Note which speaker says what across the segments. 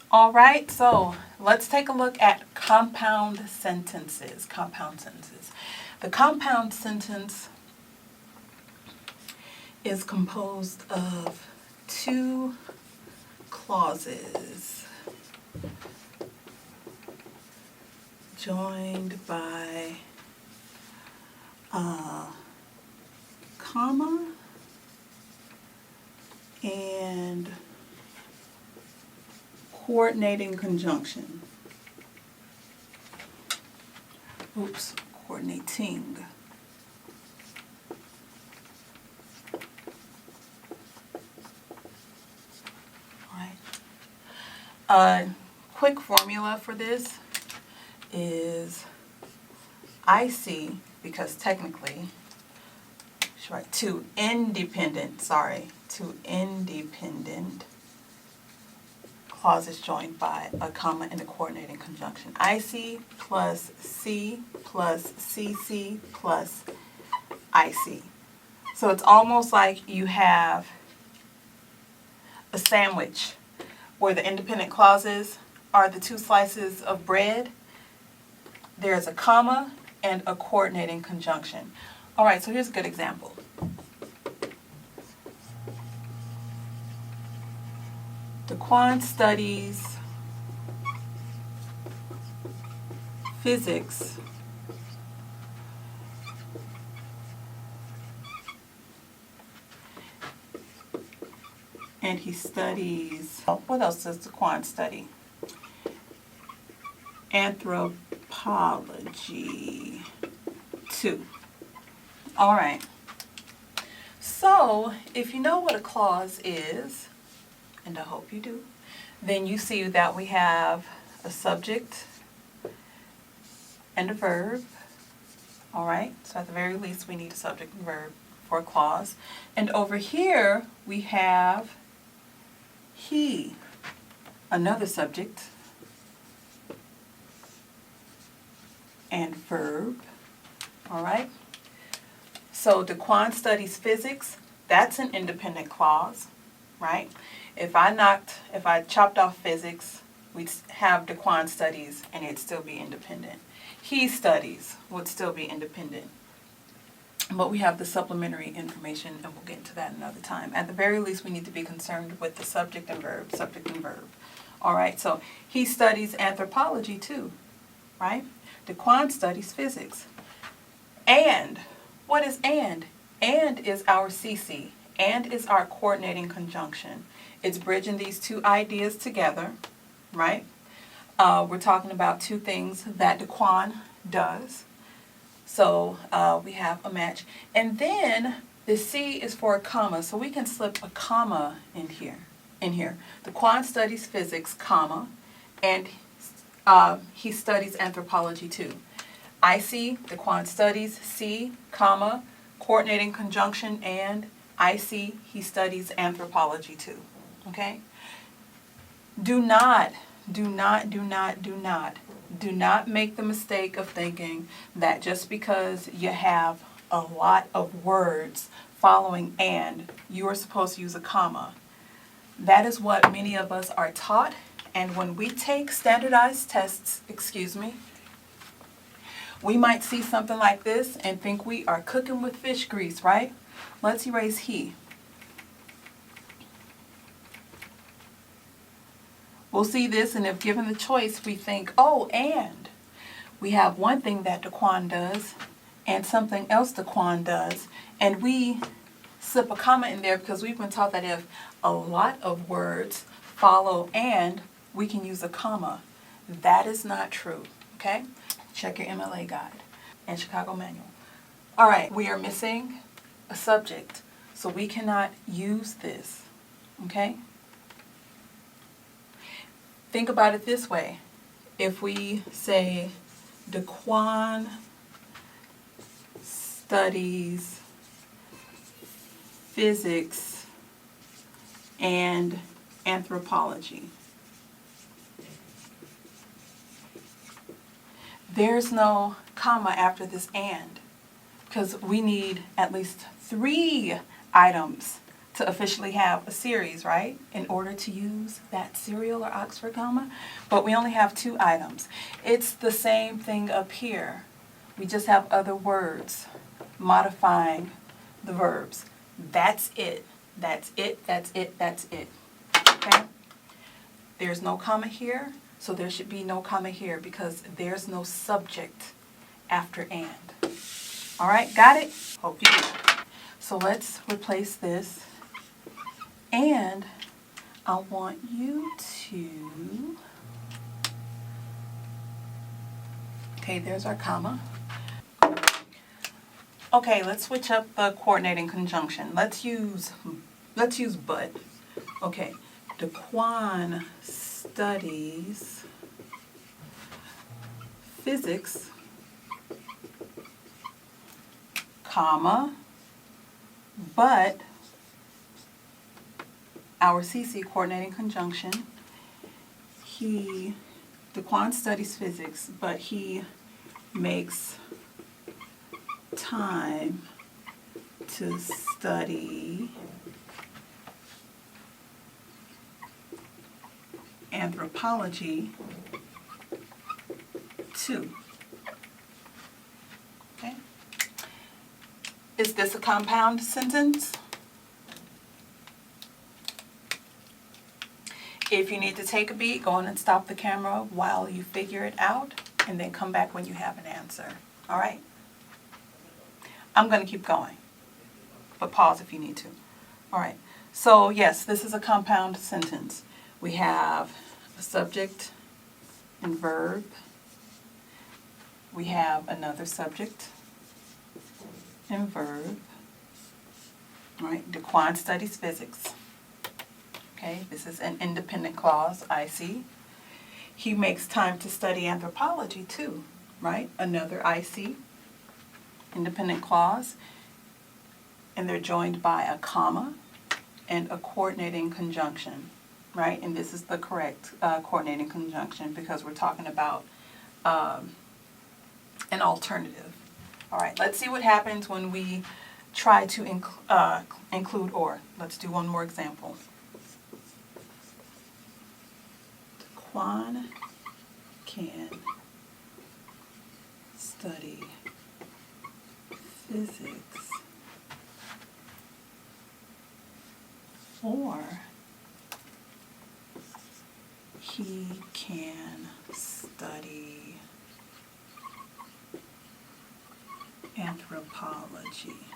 Speaker 1: All right, so let's take a look at compound sentences. Compound sentences. The compound sentence is composed of two clauses joined by a comma and coordinating conjunction. Coordinating. All right. A quick formula for this is IC, because technically, right, two independent clauses joined by a comma and a coordinating conjunction. IC plus C plus CC plus IC. So it's almost like you have a sandwich where the independent clauses are the two slices of bread. There's a comma and a coordinating conjunction. All right, so here's a good example. Daquan studies physics and he studies, what else does Daquan study? Anthropology too. All right. So if you know what a clause is, and I hope you do, then you see that we have a subject and a verb. All right. So at the very least, we need a subject and verb for a clause. And over here, we have he, another subject and verb. All right. So Daquan studies physics. That's an independent clause, right? If I chopped off physics, we'd have Daquan studies and it'd still be independent. He studies would still be independent. But we have the supplementary information, and we'll get into that another time. At the very least, we need to be concerned with the subject and verb, subject and verb. All right, so he studies anthropology too, right? Daquan studies physics. And, what is and? And is our CC. And is our coordinating conjunction. It's bridging these two ideas together, right? We're talking about two things that Daquan does. So we have a match. And then the C is for a comma, so we can slip a comma in here. Daquan studies physics, comma, and he studies anthropology too. IC, Daquan studies, C, comma, coordinating conjunction, and IC, he studies anthropology too. Okay? Do not make the mistake of thinking that just because you have a lot of words following and, you are supposed to use a comma. That is what many of us are taught, and when we take standardized tests, we might see something like this and think we are cooking with fish grease, right? Let's erase he. We'll see this, and if given the choice, we think, oh, and we have one thing that Daquan does and something else Daquan does, and we slip a comma in there because we've been taught that if a lot of words follow and, we can use a comma. That is not true, okay? Check your MLA guide and Chicago manual. All right, we are missing a subject, so we cannot use this, okay? Think about it this way. If we say Daquan studies physics and anthropology, there's no comma after this and, because we need at least 3 items to officially have a series, right? In order to use that serial or Oxford comma. But we only have 2 items. It's the same thing up here. We just have other words modifying the verbs. That's it. That's it. That's it. That's it. Okay? There's no comma here, so there should be no comma here because there's no subject after and. All right, got it? Hope you do. So let's replace this. And I want you to, okay, there's our comma. Okay, let's switch up the coordinating conjunction. Let's use but. Okay, DeQuan studies physics, comma, but our CC coordinating conjunction, DeQuan studies physics, but he makes time to study anthropology too. Okay? Is this a compound sentence? If you need to take a beat, go on and stop the camera while you figure it out, and then come back when you have an answer. All right? I'm going to keep going, but pause if you need to. All right. So, yes, this is a compound sentence. We have a subject and verb. We have another subject and verb. All right. DeQuan studies physics. Okay, this is an independent clause, IC. He makes time to study anthropology too, right? Another IC, independent clause. And they're joined by a comma and a coordinating conjunction, right? And this is the correct coordinating conjunction because we're talking about an alternative. All right, let's see what happens when we try to include or. Let's do one more example. DeQuan can study physics or he can study anthropology.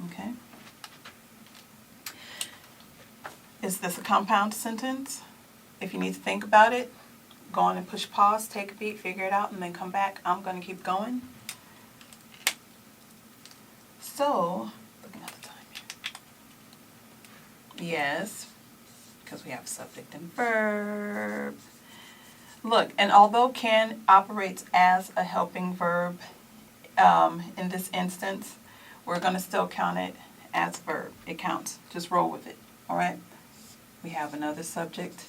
Speaker 1: Okay? Is this a compound sentence? If you need to think about it, go on and push pause, take a beat, figure it out, and then come back. I'm going to keep going. So, looking at the time here. Yes, because we have subject and verb. Look, and although can operates as a helping verb in this instance, we're going to still count it as verb. It counts. Just roll with it. All right? We have another subject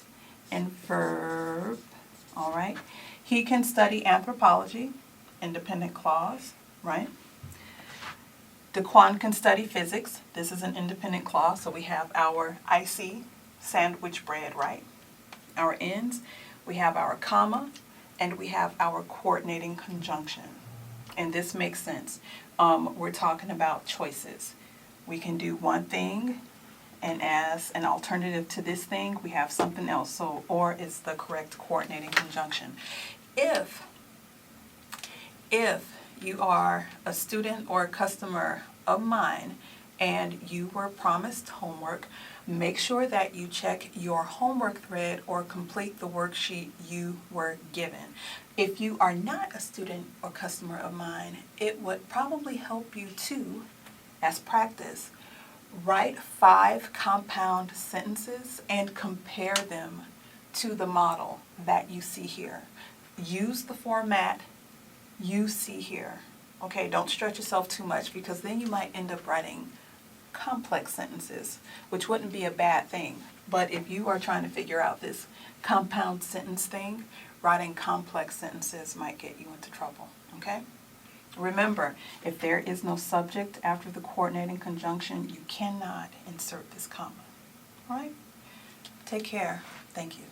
Speaker 1: and verb. All right? He can study anthropology, independent clause, right? DeQuan can study physics. This is an independent clause, so we have our IC, sandwich bread, right? Our ends, we have our comma, and we have our coordinating conjunction. And this makes sense. We're talking about choices. We can do one thing, and as an alternative to this thing, we have something else. So, or is the correct coordinating conjunction. If you are a student or a customer of mine and you were promised homework, make sure that you check your homework thread or complete the worksheet you were given. If you are not a student or customer of mine, it would probably help you too, as practice, write 5 compound sentences and compare them to the model that you see here. Use the format you see here. Okay, don't stretch yourself too much because then you might end up writing complex sentences, which wouldn't be a bad thing. But if you are trying to figure out this compound sentence thing, writing complex sentences might get you into trouble. Okay? Remember, if there is no subject after the coordinating conjunction, you cannot insert this comma. All right? Take care. Thank you.